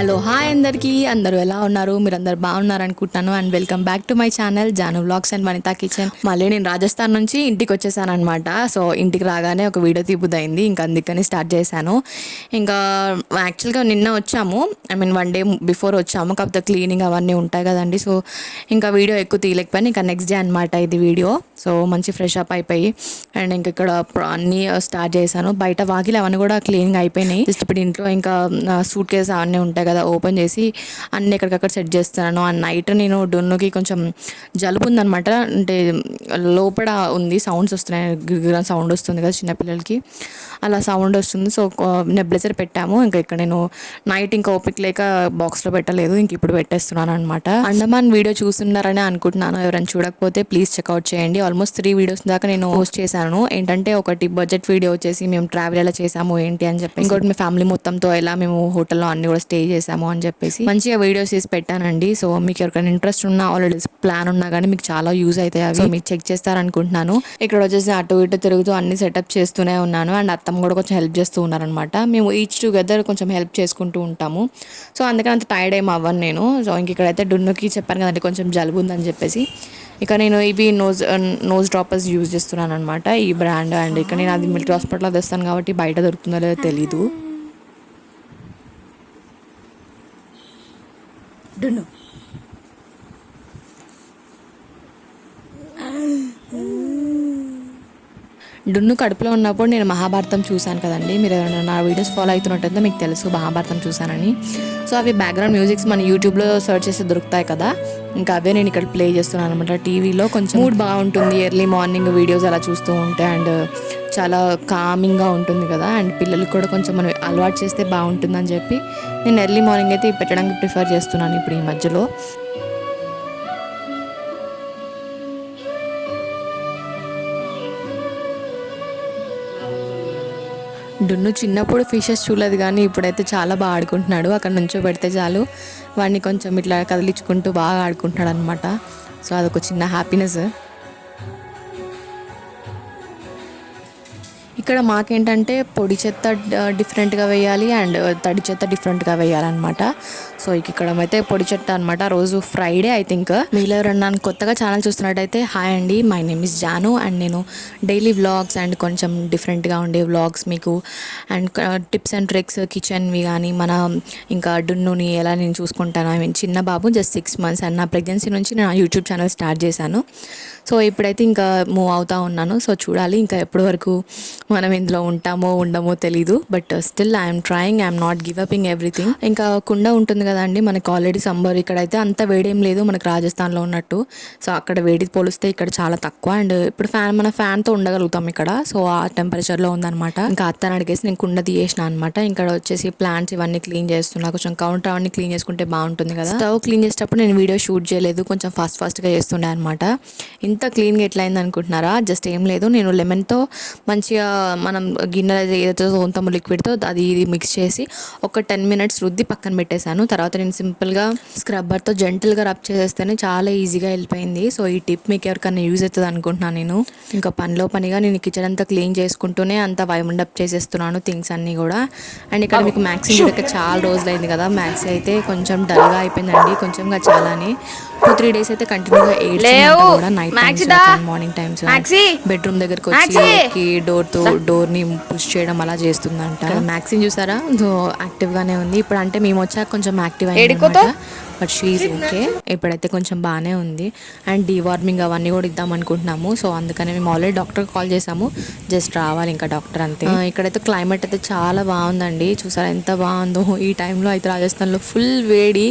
Hello hi అందరికీ, అందరూ ఎలా ఉన్నారు? మీరందరూ బాగున్నారు అనుకుంటున్నాను. And welcome back to my channel Janu vlogs and Vanitha kitchen. మళ్ళీ నేను రాజస్థాన్ నుంచి ఇంటికి వచ్చేసాను అనమాట. సో ఇంటికి రాగానే ఒక వీడియో తీపుదైంది, ఇంకా అందుకని స్టార్ట్ చేశాను. ఇంకా యాక్చువల్గా నిన్న వచ్చాము, వన్ డే బిఫోర్ వచ్చాము, కాకపోతే క్లీనింగ్ అవన్నీ ఉంటాయి కదండి. సో ఇంకా వీడియో ఎక్కువ తీయలేకపోయాను. ఇంకా నెక్స్ట్ డే అనమాట ఇది వీడియో. సో మంచి ఫ్రెష్ అప్ అయిపోయి అండ్ ఇంక ఇక్కడ అన్నీ స్టార్ట్ చేశాను. బయట వాకిలు అవన్నీ కూడా క్లీనింగ్ అయిపోయినాయి. జస్ట్ ఇప్పుడు ఇంట్లో ఇంకా సూట్ కేసు అవన్నీ ఉంటాయి కదా, ఓపెన్ చేసి అన్నీ ఎక్కడికక్కడ సెట్ చేస్తున్నాను. ఆ నైట్ నేను డొన్నుకి కొంచెం జలుబు ఉందనమాట, అంటే లోపల ఉంది, సౌండ్స్ వస్తున్నాయి, గిరిగిర సౌండ్ వస్తుంది కదా చిన్నపిల్లలకి, అలా సౌండ్ వస్తుంది. సో నెబ్లైజర్ పెట్టాము. ఇంకా ఇక్కడ నేను నైట్ ఇంకా ఓపిక లేక బాక్స్లో పెట్టలేదు, ఇంక ఇప్పుడు పెట్టేస్తున్నాను అనమాట. అండమాన్ వీడియో చూస్తున్నారని అనుకుంటున్నాను. ఎవరైనా చూడకపోతే ప్లీజ్ చెక్అవుట్ చేయండి. ఆల్మోస్ట్ 3 వీడియోస్ దాకా నేను పోస్ట్ చేశాను. ఏంటంటే ఒకటి బడ్జెట్ వీడియో వచ్చేసి మేము ట్రావెల్ ఎలా చేసాము ఏంటి అని చెప్పి, ఇంకోటి మీ ఫ్యామిలీ మొత్తంతో ఎలా మేము హోటల్లో అన్ని కూడా స్టే చేసాము అని చెప్పేసి మంచిగా వీడియోస్ తీసి పెట్టానండి. సో మీకు ఎవరికైనా ఇంట్రెస్ట్ ఉన్నా, ఆల్రెడీ ప్లాన్ ఉన్నా కానీ మీకు చాలా యూజ్ అవుతాయి అవి. సో మీకు చెక్ చేస్తారనుకుంటున్నాను. ఇక్కడ వచ్చేసి అటు ఇటు తిరుగుతూ అన్ని సెటప్ చేస్తూనే ఉన్నాను. అండ్ అత్తమ్మ కూడా కొంచెం హెల్ప్ చేస్తూ ఉన్నారనమాట. మేము ఈచ్ టుగెదర్ కొంచెం హెల్ప్ చేసుకుంటూ ఉంటాము. సో అందుకని అంత టైర్డ్ ఏం అవ్వను నేను. సో ఇంక ఇక్కడైతే డున్నుకి చెప్పాను కదండి కొంచెం జలుబు ఉందని చెప్పేసి, ఇక నేను ఇవి నోజ్ డ్రాపర్స్ యూజ్ చేస్తున్నాను అనమాట, ఈ బ్రాండ్. అండ్ ఇక్కడ నేను అది మిలిటరీ హాస్పిటల్లో తెస్తాను కాబట్టి బయట దొరుకుతుందో లేదో తెలీదు. డున్ను డున్ను కడుపులో ఉన్నప్పుడు నేను మహాభారతం చూశాను కదండి. మీరు ఎవరైనా నా వీడియోస్ ఫాలో అవుతున్నట్టయితే మీకు తెలుసు మహాభారతం చూశానని. సో అవి బ్యాక్గ్రౌండ్ మ్యూజిక్స్ మన యూట్యూబ్లో సెర్చ్ చేస్తే దొరుకుతాయి కదా, ఇంకా అవే నేను ఇక్కడ ప్లే చేస్తున్నాను అనమాట. టీవీలో కొంచెం మూడ్ బాగుంటుంది, ఎర్లీ మార్నింగ్ వీడియోస్ అలా చూస్తూ ఉంటే, అండ్ చాలా కామింగ్గా ఉంటుంది కదా. అండ్ పిల్లలకి కూడా కొంచెం మనం అలవాటు చేస్తే బాగుంటుందని చెప్పి నేను ఎర్లీ మార్నింగ్ అయితే పెట్టడానికి ప్రిఫర్ చేస్తున్నాను ఇప్పుడు ఈ మధ్యలో. డున్ను చిన్నప్పుడు ఫిషెస్ చూడలేదు కానీ ఇప్పుడైతే చాలా బాగా ఆడుకుంటున్నాడు. అక్కడ నుంచో పెడితే చాలు వాడిని కొంచెం ఇట్లా కదిలించుకుంటూ బాగా ఆడుకుంటున్నాడు అనమాట. సో అదొక చిన్న హ్యాపీనెస్. ఇక్కడ మాకేంటంటే పొడి చెత్త డిఫరెంట్గా వేయాలి అండ్ తడి చెత్త డిఫరెంట్గా వేయాలన్నమాట. సో ఇక్కడ అయితే పొడి చెత్త అనమాట. రోజు ఫ్రైడే ఐ థింక్. మీలో ఎవరన్నా కొత్తగా ఛానల్ చూస్తున్నట్టయితే హాయ్ అండి, my name is Janu. And నేను డైలీ వ్లాగ్స్ అండ్ కొంచెం డిఫరెంట్గా ఉండే వ్లాగ్స్ మీకు అండ్ టిప్స్ అండ్ ట్రిక్స్ కిచెన్వి కానీ మన ఇంకా డున్నుని ఎలా నేను చూసుకుంటాను. చిన్న బాబు జస్ట్ 6 months అండ్ నా ప్రెగ్నెన్సీ నుంచి నేను యూట్యూబ్ ఛానల్ స్టార్ట్ చేశాను. సో ఇప్పుడైతే ఇంకా మూవ్ అవుతూ ఉన్నాను. సో చూడాలి ఇంకా ఎప్పటి వరకు మనం ఇందులో ఉంటామో ఉండమో తెలీదు. But still I'm trying, I'm not give upping everything. ఇంకా కుండ ఉంటుంది కదండి మనకి, ఆల్రెడీ సమ్మర్. ఇక్కడైతే అంత వేడేం లేదు మనకి రాజస్థాన్లో ఉన్నట్టు. సో అక్కడ వేడి పోలిస్తే ఇక్కడ చాలా తక్కువ. అండ్ ఇప్పుడు మన ఫ్యాన్తో ఉండగలుగుతాం ఇక్కడ. సో ఆ టెంపరేచర్లో ఉందన్నమాట. ఇంకా అత్తని అడిగేసి నేను కుండ తీయేసిన అనమాట. ఇక్కడ వచ్చేసి ప్లాంట్స్ ఇవన్నీ క్లీన్ చేస్తున్నా. కొంచెం కౌంటర్ అవన్నీ క్లీన్ చేసుకుంటే బాగుంటుంది కదా. స్టవ్ క్లీన్ చేసేటప్పుడు నేను వీడియో షూట్ చేయలేదు, కొంచెం ఫాస్ట్గా చేస్తుండే అనమాట. ఇంత క్లీన్గా ఎట్లా అయింది అనుకుంటున్నారా? జస్ట్ ఏం లేదు, నేను లెమన్తో మంచిగా మనం గిన్నె ఏదైతే తోముతామో లిక్విడ్తో అది ఇది మిక్స్ చేసి ఒక 10 minutes రుద్ది పక్కన పెట్టేశాను. తర్వాత నేను సింపుల్గా స్క్రబ్బర్తో జెంటల్గా రబ్ చేసేస్తేనే చాలా ఈజీగా వెళ్ళిపోయింది. సో ఈ టిప్ మీకు ఎవరికైనా యూజ్ అవుతుంది అనుకుంటున్నాను నేను. ఇంకా పనిలో పనిగా నేను కిచెన్ అంతా క్లీన్ చేసుకుంటూనే అంతా వైండ్ అప్ చేసేస్తున్నాను థింగ్స్ అన్నీ కూడా. అండ్ ఇక్కడ మీకు మ్యాక్సీ చూడక చాలా రోజులు అయింది కదా, మ్యాక్సీ అయితే కొంచెం డల్గా అయిపోయిందండి, కొంచెంగా చాలానే. 2-3 days అయితే కంటిన్యూగా ఏడ్చిందంట కూడా. Night times morning times bedroom దగ్గరకు వచ్చి డోర్ని పుష్ చేయడం అలా చేస్తుందంట. మ్యాక్సిన్ చూసారా, యాక్టివ్ గానే ఉంది ఇప్పుడు. అంటే మేము వచ్చాక కొంచెం యాక్టివ్ అయింది, బట్ షీఈ్ ఓకే. ఇప్పుడైతే కొంచెం బాగానే ఉంది. అండ్ డీవార్మింగ్ అవన్నీ కూడా ఇద్దాం అనుకుంటున్నాము. సో అందుకని మేము ఆల్రెడీ డాక్టర్కి కాల్ చేసాము, జస్ట్ రావాలి ఇంకా డాక్టర్ అంతే. ఇక్కడైతే క్లైమేట్ అయితే చాలా బాగుందండి, చూసారా ఎంత బాగుందో. ఈ టైంలో అయితే రాజస్థాన్లో ఫుల్ వేడి,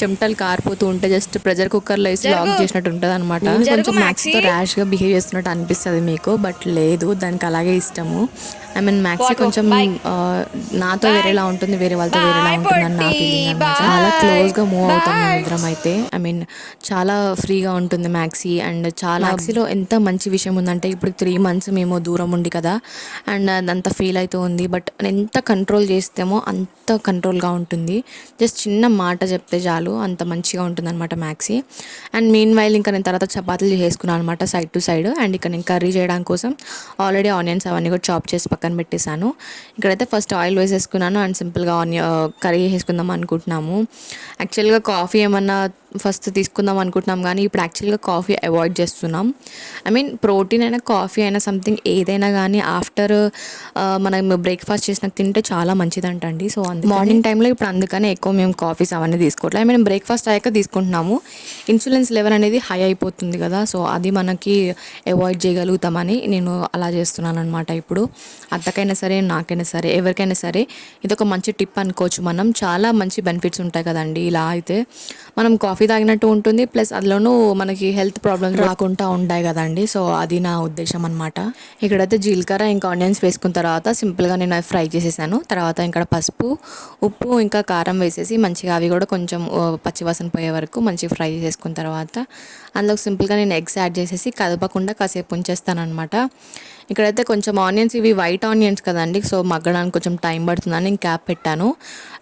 చెమటలు కారిపోతూ ఉంటే జస్ట్ ప్రెషర్ కుక్కర్లో వేసి లాక్ చేసినట్టు ఉంటుంది అనమాట. కొంచెం మ్యాక్సీతో ర్యాష్గా బిహేవ్ చేస్తున్నట్టు అనిపిస్తుంది మీకు, బట్ లేదు, దానికి అలాగే ఇష్టము. మ్యాక్సీ కొంచెం నాతో వేరేలా ఉంటుంది, వేరే వాళ్ళతో వేరేలా ఉంటుంది అని నా ఫీలింగ్ అనమాట. చాలా క్లోజ్గా మూవ్ అవుతాం మేమిద్దరం అయితే. చాలా ఫ్రీగా ఉంటుంది మ్యాక్సీ. అండ్ చాలా మ్యాక్సీలో ఎంత మంచి విషయం ఉందంటే, ఇప్పుడు 3 months మేము దూరం ఉండి కదా, అండ్ అదంతా ఫీల్ అవుతూ ఉంది. బట్ ఎంత కంట్రోల్ చేస్తేమో అంత కంట్రోల్గా ఉంటుంది. జస్ట్ చిన్న మాట చెప్తే చాలు, అంత మంచిగా ఉంటుంది అనమాట మ్యాక్సీ. అండ్ మీన్ వైల్ ఇంకా నేను తర్వాత చపాతీలు చేసుకున్నాను అనమాట, సైడ్ టు సైడ్. అండ్ ఇక్కడ నేను కర్రీ చేయడానికి కోసం ఆల్రెడీ ఆనియన్స్ అవన్నీ కూడా చాప్ చేసి పక్కన పక్కన పెట్టేశాను. ఇక్కడైతే ఫస్ట్ ఆయిల్ వేసేసుకున్నాను అండ్ సింపుల్గా కర్రీ వేసుకుందాం అనుకుంటున్నాము. యాక్చువల్గా కాఫీ ఏమన్నా ఫస్ట్ తీసుకుందాం అనుకుంటున్నాం కానీ ఇప్పుడు యాక్చువల్గా కాఫీ అవాయిడ్ చేస్తున్నాం. ఐ మీన్ ప్రోటీన్ అయినా కాఫీ అయినా సంథింగ్ ఏదైనా కానీ ఆఫ్టర్ మనం బ్రేక్ఫాస్ట్ చేసినాక తింటే చాలా మంచిదంట అండి. సో మార్నింగ్ టైంలో ఇప్పుడు అందుకనే ఎక్కువ మేము కాఫీస్ అవన్నీ తీసుకోవట్లేదు. ఐ మీన్ బ్రేక్ఫాస్ట్ అయ్యాక తీసుకుంటున్నాము. ఇన్సులిన్స్ లెవెల్ అనేది హై అయిపోతుంది కదా, సో అది మనకి అవాయిడ్ చేయగలుగుతామని నేను అలా చేస్తున్నాను అనమాట. ఇప్పుడు అత్తకైనా సరే నాకైనా సరే ఎవరికైనా సరే ఇది ఒక మంచి టిప్ అనుకోవచ్చు. మనం చాలా మంచి బెనిఫిట్స్ ఉంటాయి కదండి ఇలా అయితే. మనం కాఫీ తాగినట్టు ఉంటుంది, ప్లస్ అందులోనూ మనకి హెల్త్ ప్రాబ్లమ్స్ రాకుండా ఉంటాయి కదండి. సో అది నా ఉద్దేశం అనమాట. ఇక్కడైతే జీలకర్ర ఇంకా ఆనియన్స్ వేసుకున్న తర్వాత సింపుల్గా నేను ఫ్రై చేసేసాను. తర్వాత ఇక్కడ పసుపు, ఉప్పు ఇంకా కారం వేసేసి మంచిగా అవి కూడా కొంచెం పచ్చివాసన పోయే వరకు మంచిగా ఫ్రై చేసుకున్న తర్వాత అందులోకి సింపుల్గా నేను ఎగ్స్ యాడ్ చేసేసి కదపకుండా కాసేపు ఉంచేస్తాను అనమాట. ఇక్కడైతే కొంచెం ఆనియన్స్ ఇవి వైట్ ఆనియన్స్ కదండి, సో మగ్గడానికి కొంచెం టైం పడుతుందని నేను క్యాప్ పెట్టాను.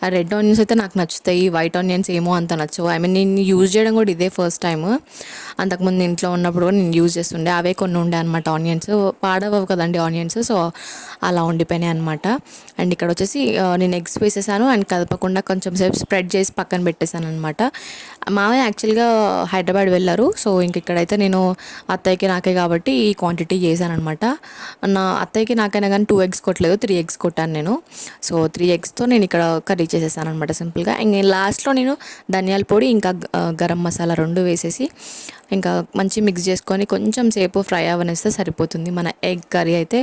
ఆ రెడ్ ఆనియన్స్ అయితే నాకు నచ్చుతాయి, వైట్ ఆనియన్స్ ఏమో అంత నచ్చవు. ఐ మీన్ నేను యూజ్ చేయడం కూడా ఇదే ఫస్ట్ టైం. అంతకుముందు ఇంట్లో ఉన్నప్పుడు కూడా నేను యూజ్ చేస్తుండే, అవే కొన్ని ఉండే అనమాట ఆనియన్స్. పాడవవు కదండి ఆనియన్స్, సో అలా ఉండిపోయినాయి అనమాట. అండ్ ఇక్కడ వచ్చేసి నేను ఎగ్స్ వేసేసాను అండ్ కదపకుండా కొంచెం సేపు స్ప్రెడ్ చేసి పక్కన పెట్టేశాను అనమాట. మావయ్య యాక్చువల్గా హైదరాబాద్ వెళ్ళారు, సో ఇంక ఇక్కడైతే నేను అత్తయ్యకి నాకే కాబట్టి ఈ క్వాంటిటీ చేశాను అనమాట. నా అత్తయ్యకి నాకైనా కానీ 2 ఎగ్స్ కొట్టలేదు, 3 ఎగ్స్ కొట్టాను నేను. సో 3 ఎగ్స్తో నేను ఇక్కడ కర్రీ చేసేసాను అనమాట సింపుల్గా. ఇంక లాస్ట్లో నేను ధనియాల పొడి ఇంకా గరం మసాలా 2 వేసేసి ఇంకా మంచి మిక్స్ చేసుకొని కొంచెం సేపు ఫ్రై అవనిస్తే సరిపోతుంది. మన ఎగ్ కర్రీ అయితే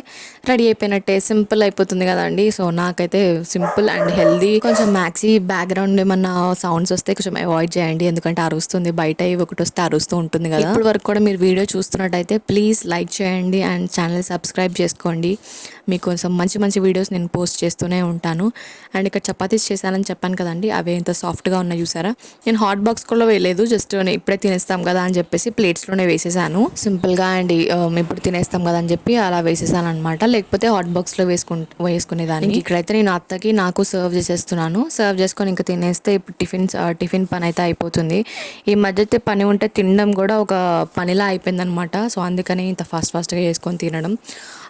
రెడీ అయిపోయినట్టే, సింపుల్ అయిపోతుంది కదండి. సో నాకైతే సింపుల్ అండ్ హెల్దీ. కొంచెం మ్యాక్సీ బ్యాక్గ్రౌండ్ ఏమన్నా సౌండ్స్ వస్తే కొంచెం అవాయిడ్ చేయండి, ఎందుకంటే అరుస్తుంది, బయట ఒకటి వస్తే అరుస్తూ ఉంటుంది కదా. ఇప్పుడు వరకు కూడా మీరు వీడియో చూస్తున్నట్టయితే ప్లీజ్ లైక్ చేయండి అండ్ ఛానల్ సబ్స్క్రైబ్ చేసుకోండి. మీకు కొంచెం మంచి మంచి వీడియోస్ నేను పోస్ట్ చేస్తూనే ఉంటాను. అండ్ ఇక్కడ చపాతీస్ చేశానని చెప్పాను కదండి, అవి ఎంత సాఫ్ట్గా ఉన్నాయి చూసారా. నేను హాట్ బాక్స్ కూడా వేయలేదు, జస్ట్ ఇప్పుడే తినేస్తాం కదా అని చెప్పేసి ప్లేట్స్లోనే వేసేసాను సింపుల్గా. అండ్ ఇప్పుడు తినేస్తాం కదా అని చెప్పి అలా వేసేసాను అనమాట, లేకపోతే హాట్ బాక్స్లో వేసుకునేదాన్ని. ఇక్కడైతే నేను అత్తకి నాకు సర్వ్ చేసేస్తున్నాను. సర్వ్ చేసుకొని ఇంకా తినేస్తే ఇప్పుడు టిఫిన్ పని అయితే అయిపోతుంది. ఈ మధ్య అయితే పని ఉంటే తినడం కూడా ఒక పనిలా అయిపోయిందనమాట. సో అందుకని ఇంత ఫాస్ట్గా చేసుకొని తినడం.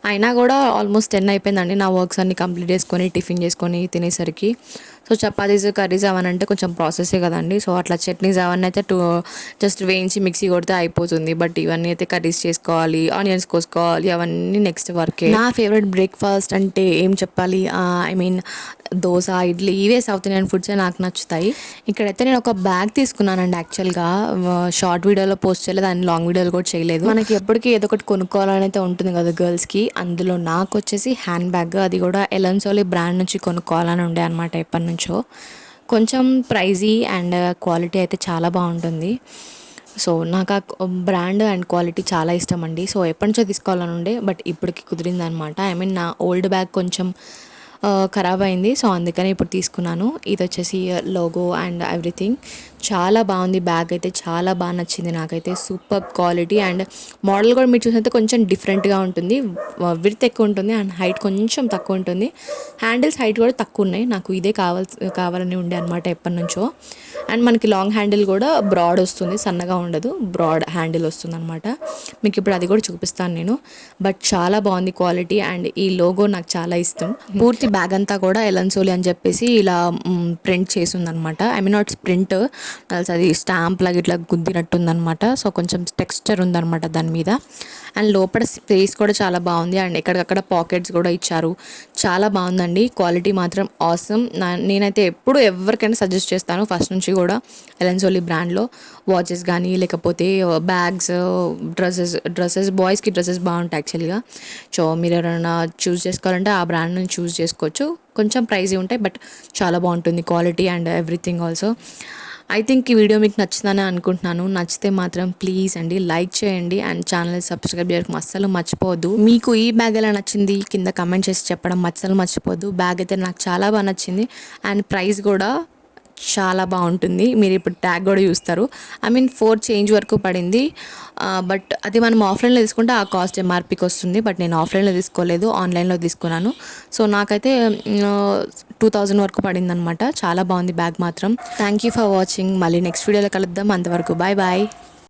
అయినా కూడా ఆల్మోస్ట్ 10 అయిపోయిందండి నా వర్క్స్ అన్ని కంప్లీట్ చేసుకొని టిఫిన్ చేసుకొని తినేసరికి. సో చపాతీస్ కర్రీస్ అవన్నీ అంటే కొంచెం ప్రాసెసే కదండి. సో అట్లా చట్నీస్ అవన్నీ అయితే జస్ట్ వేయించి మిక్సీ కొడితే అయిపోతుంది. బట్ ఇవన్నీ అయితే కర్రీస్ చేసుకోవాలి, ఆనియన్స్ కోసుకోవాలి, అవన్నీ నెక్స్ట్ వర్కే. నా ఫేవరెట్ బ్రేక్ఫాస్ట్ అంటే ఏం చెప్పాలి, ఐ మీన్ దోశ, ఇడ్లీ, ఇవే సౌత్ ఇండియన్ ఫుడ్సే నాకు నచ్చుతాయి. ఇక్కడైతే నేను ఒక బ్యాగ్ తీసుకున్నానండి. యాక్చువల్గా షార్ట్ వీడియోలో పోస్ట్ చేయలేదు అండ్ లాంగ్ వీడియోలో కూడా చేయలేదు. మనకి ఎప్పటికీ ఏదో ఒకటి కొనుక్కోవాలని అయితే ఉంటుంది కదా గర్ల్స్కి. అందులో నాకు వచ్చేసి హ్యాండ్ బ్యాగ్, అది కూడా ఎలన్ సోలీ బ్రాండ్ నుంచి కొనుక్కోవాలని ఉండే అనమాట ఎప్పటి నుంచో. కొంచెం ప్రైజీ అండ్ క్వాలిటీ అయితే చాలా బాగుంటుంది. సో నాకు ఆ బ్రాండ్ అండ్ క్వాలిటీ చాలా ఇష్టం అండి. సో ఎప్పటి నుంచో తీసుకోవాలని ఉండే, బట్ ఇప్పటికి కుదిరింది అనమాట. ఐ మీన్ నా ఓల్డ్ బ్యాగ్ కొంచెం ఖరాబ్ అయింది, సో అందుకని ఇప్పుడు తీసుకున్నాను. ఇది వచ్చేసి లోగో అండ్ ఎవ్రీథింగ్ చాలా బాగుంది. బ్యాగ్ అయితే చాలా బాగా నచ్చింది నాకైతే. సూపర్ క్వాలిటీ అండ్ మోడల్ కూడా మీరు చూసినైతే కొంచెం డిఫరెంట్గా ఉంటుంది. విడ్త్ ఎక్కువ ఉంటుంది అండ్ హైట్ కొంచెం తక్కువ ఉంటుంది. హ్యాండిల్స్ హైట్ కూడా తక్కువ ఉన్నాయి. నాకు ఇదే కావాలని ఉండే అనమాట ఎప్పటి నుంచో. అండ్ మనకి లాంగ్ హ్యాండిల్ కూడా బ్రాడ్ వస్తుంది, సన్నగా ఉండదు, బ్రాడ్ హ్యాండిల్ వస్తుంది అనమాట. మీకు ఇప్పుడు అది కూడా చూపిస్తాను నేను. బట్ చాలా బాగుంది క్వాలిటీ అండ్ ఈ లోగో నాకు చాలా ఇష్టం. పూర్తి బ్యాగ్ అంతా కూడా ఎలన్ సోలీ అని చెప్పేసి ఇలా ప్రింట్ చేసి ఉందనమాట. ఐ మీన్ నాట్ ప్రింట్, అది స్టాంప్ లాగా ఇట్లా గుద్దినట్టుందనమాట. సో కొంచెం టెక్స్చర్ ఉందనమాట దాని మీద. అండ్ లోపల స్పేస్ కూడా చాలా బాగుంది అండ్ ఎక్కడికక్కడ పాకెట్స్ కూడా ఇచ్చారు. చాలా బాగుందండి, క్వాలిటీ మాత్రం ఆసమ్. నేనైతే ఎప్పుడు ఎవరికైనా సజెస్ట్ చేస్తాను ఫస్ట్ నుంచి కూడా ఎలన్ సోలీ బ్రాండ్లో వాచెస్ కానీ లేకపోతే బ్యాగ్స్, డ్రెస్సెస్ బాయ్స్కి డ్రెస్సెస్ బాగుంటాయి యాక్చువల్గా. సో మీరు ఎవరైనా చూస్ చేసుకోవాలంటే ఆ బ్రాండ్ నుంచి చూస్ చేసుకోవచ్చు. కొంచెం ప్రైజీ ఉంటాయి బట్ చాలా బాగుంటుంది quality and everything also. I think ఈ వీడియో మీకు నచ్చిందని అనుకుంటున్నాను. నచ్చితే మాత్రం ప్లీజ్ అండి లైక్ చేయండి అండ్ ఛానల్ సబ్స్క్రైబ్ చేయడం అస్సలు మర్చిపోవద్దు. మీకు ఈ బ్యాగ్ ఎలా నచ్చింది కింద కమెంట్ చేసి చెప్పడం అస్సలు మర్చిపోవద్దు. బ్యాగ్ అయితే నాకు చాలా బాగా నచ్చింది అండ్ ప్రైస్ కూడా చాలా బాగుంటుంది. మీరు ఇప్పుడు ట్యాగ్ కూడా చూస్తారు. ఐ మీన్ 4 చేంజ్ వరకు పడింది. బట్ అది మనం ఆఫ్లైన్లో తీసుకుంటే ఆ కాస్ట్ ఎంఆర్పీకి వస్తుంది. బట్ నేను ఆఫ్లైన్లో తీసుకోలేదు, ఆన్లైన్లో తీసుకున్నాను. సో నాకైతే 2000 వరకు పడింది అనమాట. చాలా బాగుంది బ్యాగ్ మాత్రం. Thank you for watching. మళ్ళీ నెక్స్ట్ వీడియోలో కలుద్దాం. అంతవరకు బాయ్ బాయ్.